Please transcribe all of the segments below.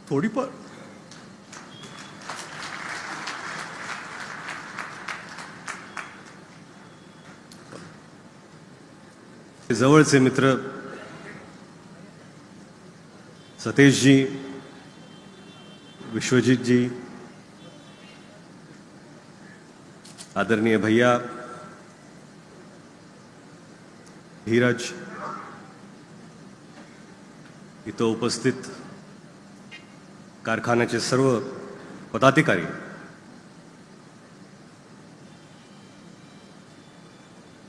थोडीफार जवळचे मित्र सतेशजी, विश्वजीतजी, आदरणीय भैया धीरज, इथं उपस्थित कारखान्याचे सर्व पदाधिकारी,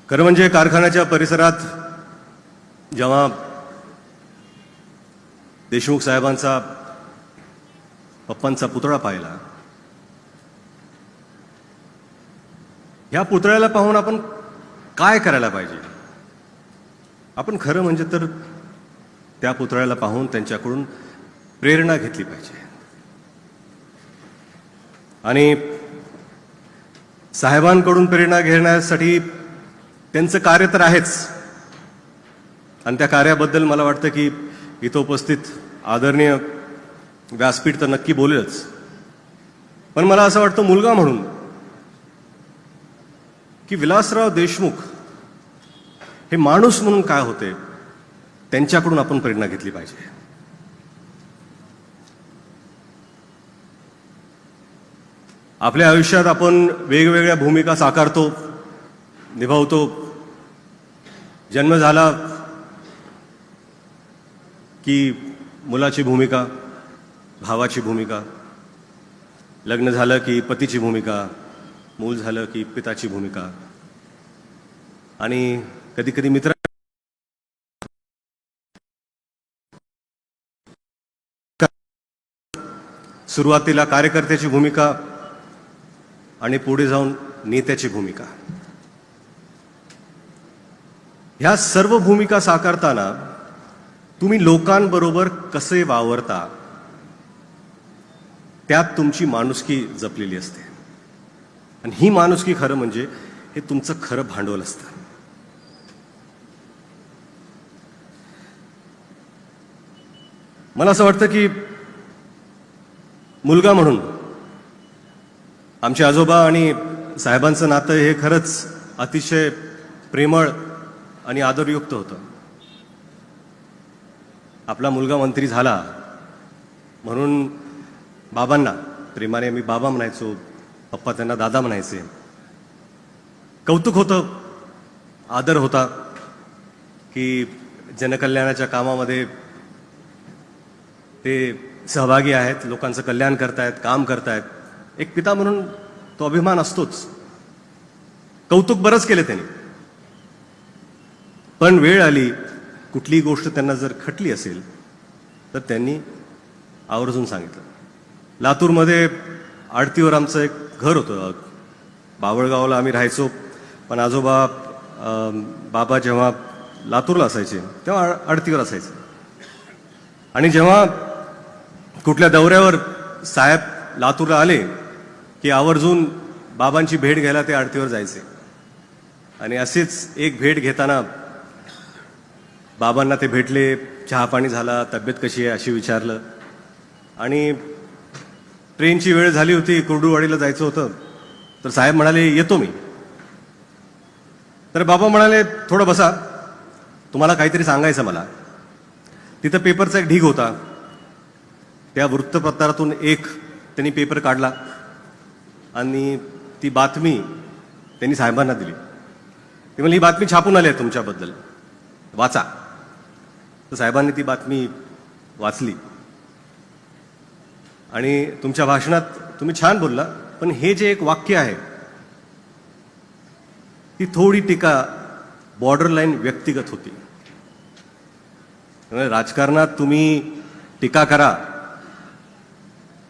खरं म्हणजे कारखान्याच्या परिसरात जेव्हा देशमुख साहेबांचा पप्पांचा पुतळा पाहिला, ह्या पुतळ्याला पाहून आपण काय करायला पाहिजे? आपण खरं म्हणजे तर त्या पुतळ्याला पाहून त्यांच्याकडून प्रेरणा घेतली पाहिजे. आणि साहेबांकडून प्रेरणा घेण्यासाठी त्यांचं कार्य तर आहेच, आणि त्या कार्याबद्दल मला वाटतं की इथं उपस्थित आदरणीय व्यासपीठ तर नक्की बोलेलच, पण मला असं वाटतं मुलगा म्हणून की विलासराव देशमुख हे माणूस म्हणून काय होते त्यांच्याकडून आपण प्रेरणा घेतली पाहिजे. आपल्या आयुष्यात आपण वेगवेगळ्या भूमिका साकारतो, निभावतो. जन्म झाला की मुलाची भूमिका, भावाची भूमिका, लग्न झालं की पतीची भूमिका, मूल झालं की पिताची भूमिका, आणि कधी कधी मित्र, सुरुवातीला कार्यकर्त्याची भूमिका आणि पुढे जाऊन नेत्याची भूमिका. ह्या सर्व भूमिका साकारताना तुम्ही लोकांबरोबर कसे वावरता त्यात तुमची माणुसकी जपलेली असते, आणि ही माणुसकी खरं म्हणजे हे तुमचं खरं भांडवल असतं. मला असं वाटतं की मुलगा म्हणून आमचे आजोबा आणि साहेबांचं नातं हे खरंच अतिशय प्रेमळ आणि आदरयुक्त होतं. आपला मुलगा मंत्री झाला म्हणून बाबांना प्रेमाने मी बाबा म्हणायचो, पप्पा त्यांना दादा म्हणायचे. कौतुक होतं, आदर होता की जनकल्याणाच्या कामामध्ये ते सहभागी आहेत, लोकांचं कल्याण करतायत, काम करतायत. एक पिता म्हणून तो अभिमान असतोच. कौतुक बरंच केले त्यांनी, पण वेळ आली, कुठलीही गोष्ट त्यांना जर खटली असेल तर त्यांनी आवर्जून सांगितलं. लातूरमध्ये आडतीवर आमचं एक घर होतं. बावळगावला आम्ही राहायचो, पण आजोबा बाबा जेव्हा लातूरला असायचे तेव्हा आडतीवर असायचे, आणि जेव्हा कुठल्या दौऱ्यावर साहेब लातूरला आले की आवर्जून बाबांची भेट घ्यायला ते आडतीवर जायचे. आणि असेच एक भेट घेताना बाबांना ते भेटले, चहा पाणी झाला, तब्येत कशी आहे अशी विचारलं, आणि ट्रेनची वेळ झाली होती, कुर्डुवाडीला जायचं होतं, तर साहेब म्हणाले येतो मी. तर बाबा म्हणाले थोडं बसा, तुम्हाला काहीतरी सांगायचं मला. तिथं पेपरचा एक ढीग होता, त्या वृत्तपत्रातून एक त्यांनी पेपर काढला आणि ती बातमी त्यांनी साहेबांना दिली. ते म्हणजे ही बातमी छापून आली आहे तुमच्याबद्दल, वाचा. तर साहेबांनी ती बातमी वाचली, आणि तुमच्या भाषणात तुम्ही छान बोलला, पण हे जे एक वाक्य आहे ती थोडी टीका बॉर्डर लाईन व्यक्तिगत होती. राजकारणात तुम्ही टीका करा,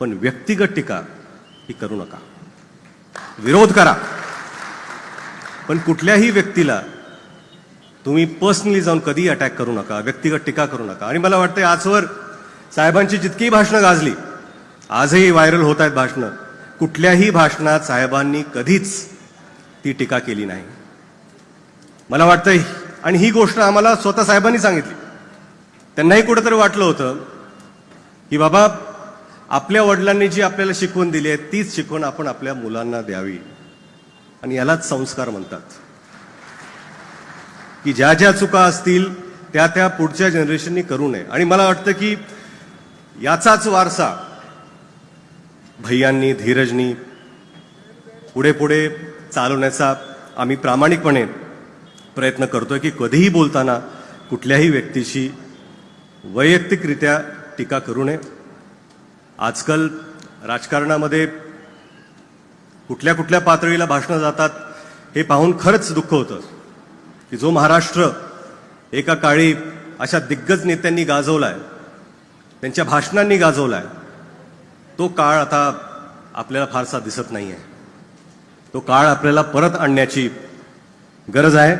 पण व्यक्तिगत टीका ही करू नका. विरोध करा, पण कुठल्याही व्यक्तीला तुम्ही पर्सनली जाऊन कधी अटॅक करू नका, व्यक्तिगत टीका करू नका. आणि मला वाटतं आजवर साहेबांची जितकी भाषणं गाजली, आजही व्हायरल होत आहेत भाषणं, कुठल्याही भाषणात साहेबांनी कधीच ती टीका केली नाही. मला वाटतं, आणि ही गोष्ट आम्हाला स्वतः साहेबांनी सांगितली. त्यांनाही कुठेतरी वाटलं होतं की बाबा आपल्या वडिलांनी जी आपल्याला शिकवण दिली आहे तीच शिकवण आपण आपल्या मुलांना द्यावी. आणि यालाच संस्कार म्हणतात, की ज्या ज्या चुका असतील त्या त्या पुढच्या जनरेशननी करू नये. आणि मला वाटतं की याचाच वारसा भैयांनी, धीरजनी पुढे पुढे चालवण्याचा आम्ही प्रामाणिकपणे प्रयत्न करतोय, की कधीही बोलताना कुठल्याही व्यक्तीशी वैयक्तिकरित्या टीका करू नये. आजकाल राजकारणामध्ये कुठल्या कुठल्या पातळीला भाषणं जातात हे पाहून खरंच दुःख होतं, की जो महाराष्ट्र एका काळी अशा दिग्गज नेत्यांनी गाजवलाय, त्यांच्या भाषणांनी गाजवलाय, तो काळ आता आपल्याला फारसा दिसत नाही आहे. तो काळ आपल्याला परत आणण्याची गरज आहे.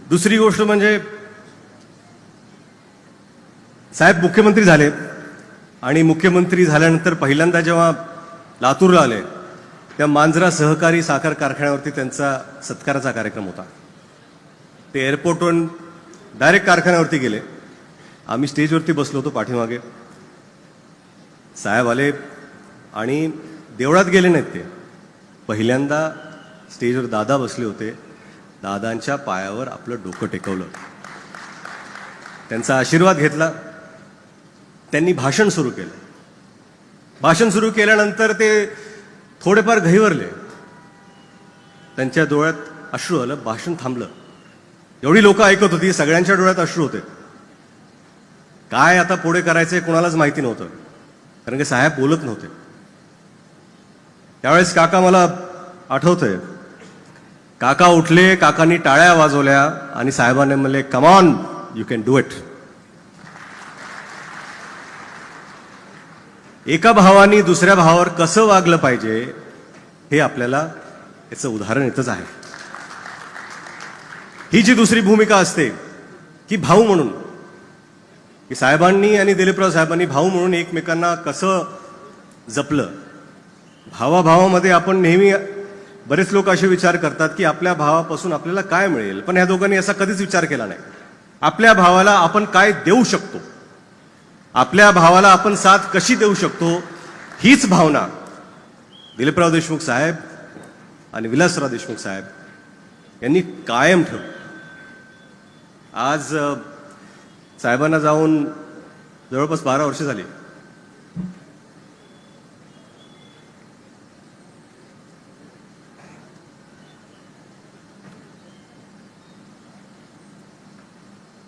दुसरी गोष्ट म्हणजे साहेब मुख्यमंत्री झाले आणि मुख्यमंत्री झाल्यानंतर पहिल्यांदा जेव्हा लातूरला आले त्या मांजरा सहकारी साखर कारखान्यावरती त्यांचा सत्काराचा कार्यक्रम होता. ते एअरपोर्टवरून डायरेक्ट कारखान्यावरती गेले. आम्ही स्टेजवरती बसलो होतो पाठीमागे. साहेब आले आणि देवळात गेले नाहीत. ते पहिल्यांदा स्टेजवर दादा बसले होते. दादांच्या पायावर आपलं डोकं टेकवलं, त्यांचा आशीर्वाद घेतला. त्यांनी भाषण सुरू केलं. भाषण सुरू केल्यानंतर ते थोडेफार घहिवरले. त्यांच्या डोळ्यात अश्रू आलं. भाषण थांबलं. एवढी लोक ऐकत होती, सगळ्यांच्या डोळ्यात अश्रू होते. काय आता पुढे करायचंय कोणालाच माहिती नव्हतं, कारण की साहेब बोलत नव्हते. त्यावेळेस काका मला आठवतंय, काका उठले, काकांनी टाळ्या वाजवल्या आणि साहेबांनी म्हणले, come on, you can do it. एका भावानी दुसऱ्या भावावर कसं वागलं पाहिजे हे आपल्याला याचं उदाहरण इथंच आहे. ही जी दुसरी भूमिका असते की भाऊ म्हणून, की साहेबांनी आणि दिलीपराव साहेबांनी भाऊ म्हणून एकमेकांना कसं जपलं. भावाभावामध्ये आपण नेहमी, बरेच लोक असे विचार करतात की आपल्या भावापासून आपल्याला काय मिळेल, पण ह्या दोघांनी असा कधीच विचार केला नाही. आपल्या भावाला आपण काय देऊ शकतो, आपल्या भावाला आपण साथ कशी देऊ शकतो, हीच भावना दिलीपराव देशमुख साहेब आणि विलासराव देशमुख साहेब यांनी कायम ठेवली. आज साहेबांना जाऊन जवळपास 12 वर्ष झाली.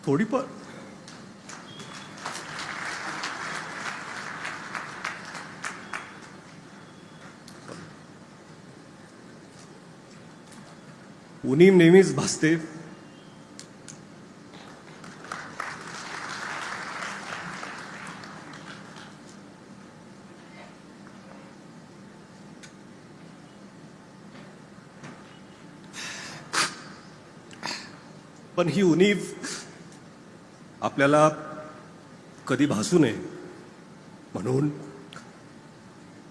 थोडीफार उणीव नेहमीच भासते. पण ही उणीव आपल्याला कधी भासू नये म्हणून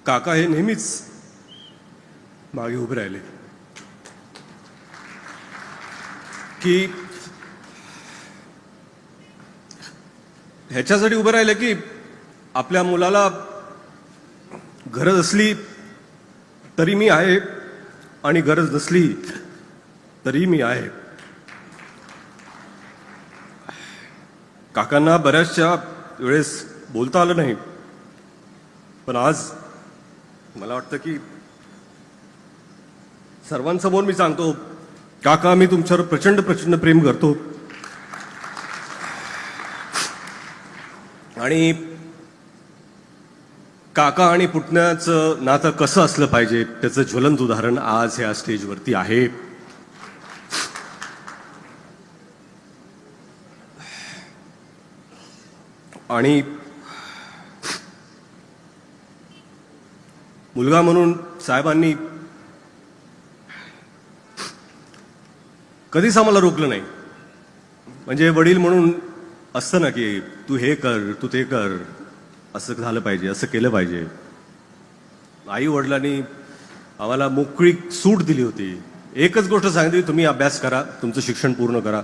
काका हे नेहमीच मागे उभे राहिले, की ह्याच्यासाठी उभे राहिले की आपल्या मुलाला गरज असली तरी मी आहे आणि गरज नसली तरी मी आहे. काकांना बऱ्याचशा वेळेस बोलता आलं नाही, पण आज मला वाटतं की सर्वांसमोर मी सांगतो, काका मी तुमच्यावर प्रचंड प्रचंड प्रेम करतो. आणि काका आणि पुतण्याचं नातं कसं असलं पाहिजे त्याचं ज्वलंत उदाहरण आज ह्या स्टेजवरती आहे. आणि मुलगा म्हणून साहेबांनी कधीच आम्हाला रोखलं नाही. म्हणजे वडील म्हणून असतं ना की तू हे कर, तू ते कर, असं झालं पाहिजे, असं केलं पाहिजे. आई वडिलांनी आम्हाला मोकळी सूट दिली होती. एकच गोष्ट सांगितली, तुम्ही अभ्यास करा, तुमचं शिक्षण पूर्ण करा.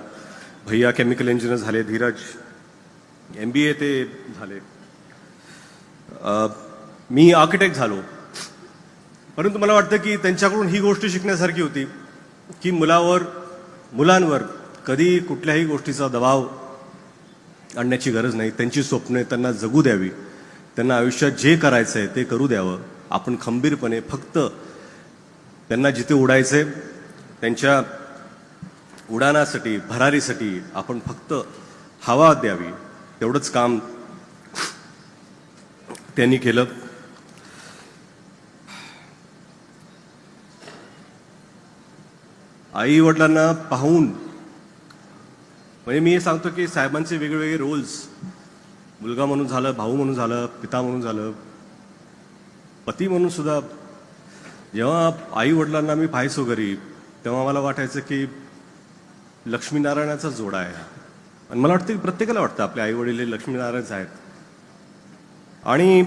भैया केमिकल इंजिनियर झाले, धीरज MBA ते झाले. मी आर्किटेक्ट झालो. परंतु मला वाटतं की त्यांच्याकडून ही गोष्ट शिकण्यासारखी होती की मुलांवर कधी कुठल्याही गोष्टीचा दबाव आणण्याची गरज नाही. त्यांची स्वप्ने त्यांना जगू द्यावी. त्यांना आयुष्यात जे करायचं आहे ते करू द्यावं. आपण खंबीरपणे फक्त त्यांना जिथे उडायचंय त्यांच्या उडाणासाठी भरारीसाठी आपण फक्त हवा द्यावी. तेवढंच काम त्यांनी केलं. आई वडिलांना पाहून म्हणजे मी हे सांगतो की साहेबांचे वेगवेगळे रोल्स, मुलगा म्हणून झालं, भाऊ म्हणून झालं, पिता म्हणून झालं, पती म्हणून सुद्धा, जेव्हा आई वडिलांना मी पाहायचो घरी तेव्हा मला वाटायचं की लक्ष्मीनारायणाचा जोडा आहे. आणि मला वाटतं की प्रत्येकाला वाटतं आपले आई वडील हे लक्ष्मीनारायणच आहेत. आणि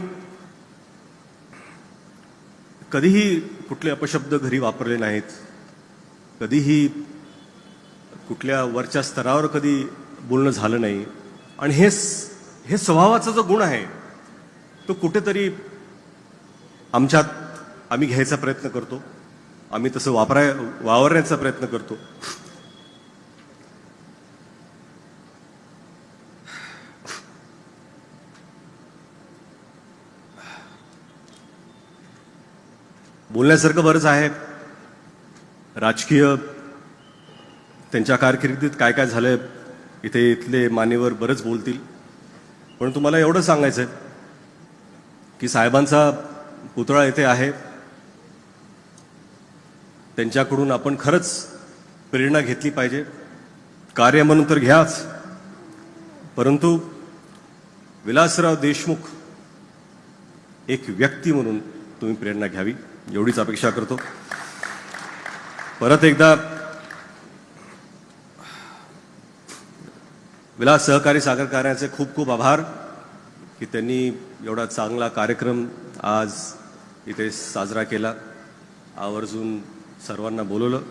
कधीही कुठले अपशब्द घरी वापरले नाहीत. कधीही कुठल्या वरच्या स्तरावर कधी बोलणं झालं नाही. आणि हे स्वभावाचा जो गुण आहे तो कुठेतरी आम्ही घ्यायचा प्रयत्न करतो. आम्ही तसं वावरण्याचा प्रयत्न करतो. बोलण्यासारखं बरंच आहे. राजकीय त्यांच्या कारकिर्दीत काय काय झालंय इथले मान्यवर बरंच बोलतील. परंतु मला एवढं सांगायचं आहे की साहेबांचा पुतळा इथे आहे. त्यांच्याकडून आपण खरंच प्रेरणा घेतली पाहिजे. कार्य म्हणून तर घ्याच, परंतु विलासराव देशमुख एक व्यक्ती म्हणून तुम्ही प्रेरणा घ्यावी एवढीच अपेक्षा करतो. परत एकदा विलास सहकारी साखर कारखान्याचे खूप खूप आभार की त्यांनी एवढा चांगला कार्यक्रम आज इथे साजरा केला. आवर्जून सर्वांना बोलवलं.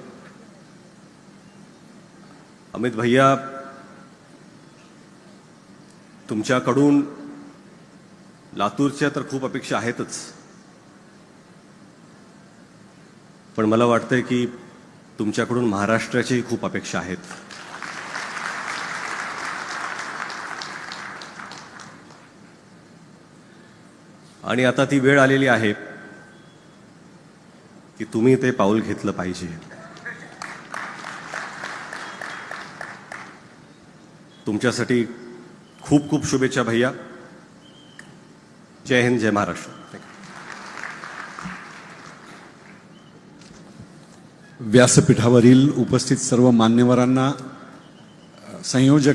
अमित भैया, तुमच्याकडून लातूरच्या तर खूप अपेक्षा आहेतच, पण मला वाटतंय की तुमच्याकडून महाराष्ट्राची खूप अपेक्षा आहेत. आणि आता ती वेळ आलेली आहे की तुम्ही ते पाऊल घेतलं पाहिजे. तुमच्यासाठी खूप खूप शुभेच्छा भैया. जय हिंद, जय महाराष्ट्र. व्यासपीठावरील उपस्थित सर्व मान्यवरांना, संयोजक